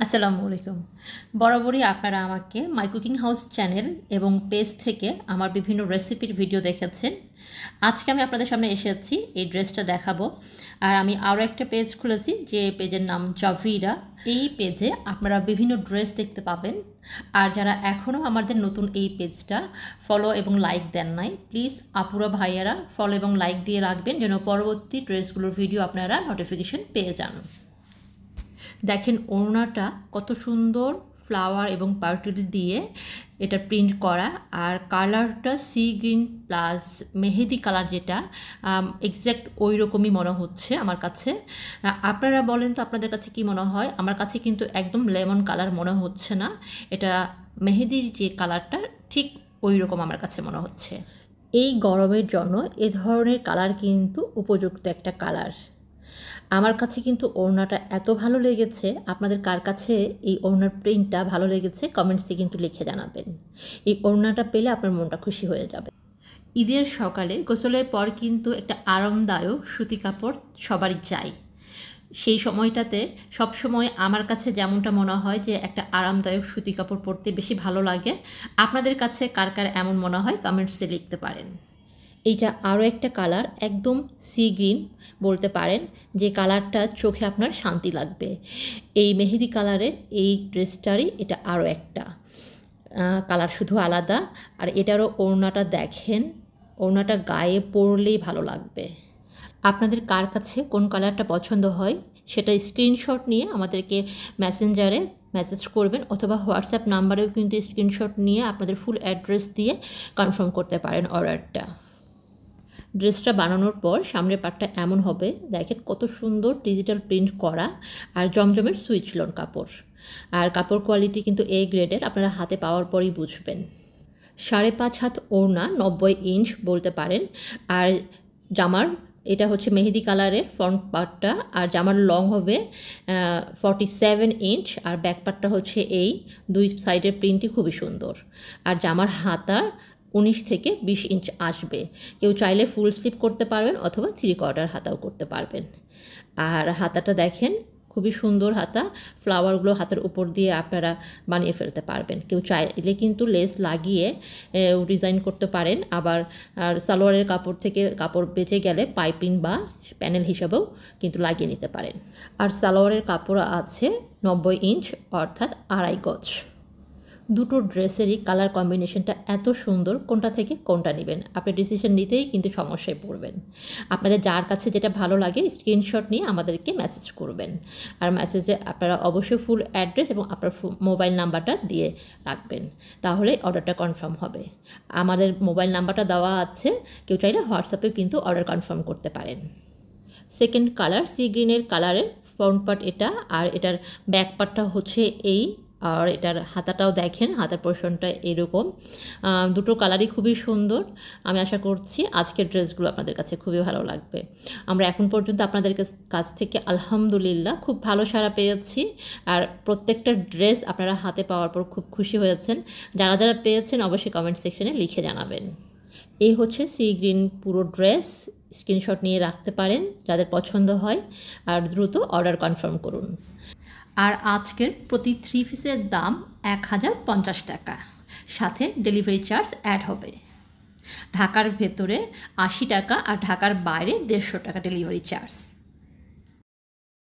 আসসালামু আলাইকুম। বরাবরই আপনারা আমাকে মাই কুকিং হাউস চ্যানেল এবং পেজ থেকে আমার বিভিন্ন রেসিপির ভিডিও দেখেছেন। আজকে আমি আপনাদের সামনে এসেছি এই ড্রেসটা দেখাবো। আর আমি আরও একটা পেজ খুলেছি যে পেজের নাম জাভিরা। এই পেজে আপনারা বিভিন্ন ড্রেস দেখতে পাবেন। আর যারা এখনও আমাদের নতুন এই পেজটা ফলো এবং লাইক দেন নাই, প্লিজ আপুরা ভাইয়ারা ফলো এবং লাইক দিয়ে রাখবেন যেন পরবর্তী ড্রেসগুলোর ভিডিও আপনারা নোটিফিকেশন পেয়ে যান। দেখেন ওড়নাটা কত সুন্দর ফ্লাওয়ার এবং পার্টল দিয়ে এটা প্রিন্ট করা, আর কালারটা সি গ্রিন প্লাস মেহেদি কালার, যেটা এক্স্যাক্ট ওই রকমই মনে হচ্ছে আমার কাছে। আপনারা বলেন তো আপনাদের কাছে কি মনে হয়? আমার কাছে কিন্তু একদম লেমন কালার মনে হচ্ছে না, এটা মেহেদির যে কালারটা ঠিক ওই রকম আমার কাছে মনে হচ্ছে। এই গরমের জন্য এ ধরনের কালার কিন্তু উপযুক্ত একটা কালার। আমার কাছে কিন্তু ওড়নাটা এত ভালো লেগেছে, আপনাদের কার কাছে এই ওড়নার প্রিন্টটা ভালো লেগেছে কমেন্টসে কিন্তু লিখে জানাবেন। এই ওড়নাটা পেলে আপনার মনটা খুশি হয়ে যাবে। ঈদের সকালে গোসলের পর কিন্তু একটা আরামদায়ক সুতি কাপড় সবারই চাই। সেই সময়টাতে সবসময় আমার কাছে যেমনটা মনে হয় যে একটা আরামদায়ক সুতি কাপড় পরতে বেশি ভালো লাগে। আপনাদের কাছে কার কার এমন মনে হয় কমেন্টসে লিখতে পারেন। এইটা আরও একটা কালার, একদম সি গ্রিন বলতে পারেন, যে কালারটা চোখে আপনার শান্তি লাগবে। এই মেহেদি কালারের এই ড্রেসটারই এটা আরও একটা কালার, শুধু আলাদা। আর এটারও ওড়নাটা দেখেন, ওড়নাটা গায়ে পরলেই ভালো লাগবে। আপনাদের কার কাছে কোন কালারটা পছন্দ হয় সেটা স্ক্রিনশট নিয়ে আমাদেরকে মেসেঞ্জারে মেসেজ করবেন, অথবা হোয়াটসঅ্যাপ নাম্বারেও কিন্তু স্ক্রিনশট নিয়ে আপনাদের ফুল অ্যাড্রেস দিয়ে কনফার্ম করতে পারেন অর্ডারটা। ড্রেসটা বানানোর পর সামনের পার্টটা এমন হবে, দেখেন কত সুন্দর ডিজিটাল প্রিন্ট করা আর জমজমের সুইচ লোন কাপড়। আর কাপড় কোয়ালিটি কিন্তু এ গ্রেডের, আপনারা হাতে পাওয়ার পরই বুঝবেন। 5.5 হাত ওড়না, 90 ইঞ্চ বলতে পারেন। আর জামার এটা হচ্ছে মেহেদি কালারের ফ্রন্ট পার্টটা, আর জামার লং হবে 47 ইঞ্চ, আর ব্যাক পার্টটা হচ্ছে এই দুই সাইডের প্রিন্টই খুবই সুন্দর। আর জামার হাতার 19 থেকে 20 ইঞ্চ আসবে। কেউ চাইলে ফুল স্লিভ করতে পারবেন অথবা 3/4 হাতাও করতে পারবেন। আর হাতাটা দেখেন খুবই সুন্দর হাতা, ফ্লাওয়ারগুলো হাতের উপর দিয়ে আপনারা বানিয়ে ফেলতে পারবেন। কেউ চাইলে কিন্তু লেস লাগিয়ে ডিজাইন করতে পারেন। আবার আর সালোয়ারের কাপড় থেকে কাপড় বেঁচে গেলে পাইপিং বা প্যানেল হিসাবেও কিন্তু লাগিয়ে নিতে পারেন। আর সালোয়ারের কাপড় আছে 90 ইঞ্চ, অর্থাৎ 2.5 গজ। দুটো ড্রেসেরই কালার কম্বিনেশনটা এত সুন্দর, কোনটা থেকে কোনটা নেবেন আপনি ডিসিশন নিতেই কিন্তু সমস্যায় পড়বেন। আপনাদের যার কাছে যেটা ভালো লাগে স্ক্রিনশট নিয়ে আমাদেরকে মেসেজ করবেন। আর মেসেজে আপনারা অবশ্যই ফুল অ্যাড্রেস এবং আপনার মোবাইল নাম্বারটা দিয়ে রাখবেন, তাহলে অর্ডারটা কনফার্ম হবে। আমাদের মোবাইল নাম্বারটা দেওয়া আছে, কেউ চাইলে হোয়াটসঅ্যাপেও কিন্তু অর্ডার কনফার্ম করতে পারেন। সেকেন্ড কালার সি গ্রিনের কালারের ফ্রন্ট পার্ট এটা, আর এটার ব্যাক পার্টটা হচ্ছে এই। আর এটার হাতাটাও দেখেন, হাতার পোর্শনটা এরকম। দুটো কালারই খুবই সুন্দর। আমি আশা করছি আজকের ড্রেসগুলো আপনাদের কাছে খুবই ভালো লাগবে। আমরা এখন পর্যন্ত আপনাদের কাছ থেকে আলহামদুলিল্লাহ খুব ভালো সাড়া পেয়েছি। আর প্রত্যেকটা ড্রেস আপনারা হাতে পাওয়ার পর খুব খুশি হয়েছেন। যারা যারা পেয়েছেন অবশ্যই কমেন্ট সেকশনে লিখে জানাবেন। এই হচ্ছে সি গ্রিন পুরো ড্রেস, স্ক্রিনশট নিয়ে রাখতে পারেন যাদের পছন্দ হয়, আর দ্রুত অর্ডার কনফার্ম করুন। আর আজকের প্রতি 3 পিসের দাম 1050 টাকা, সাথে ডেলিভারি চার্জ অ্যাড হবে। ঢাকার ভেতরে 80 টাকা, আর ঢাকার বাইরে 150 টাকা ডেলিভারি চার্জ।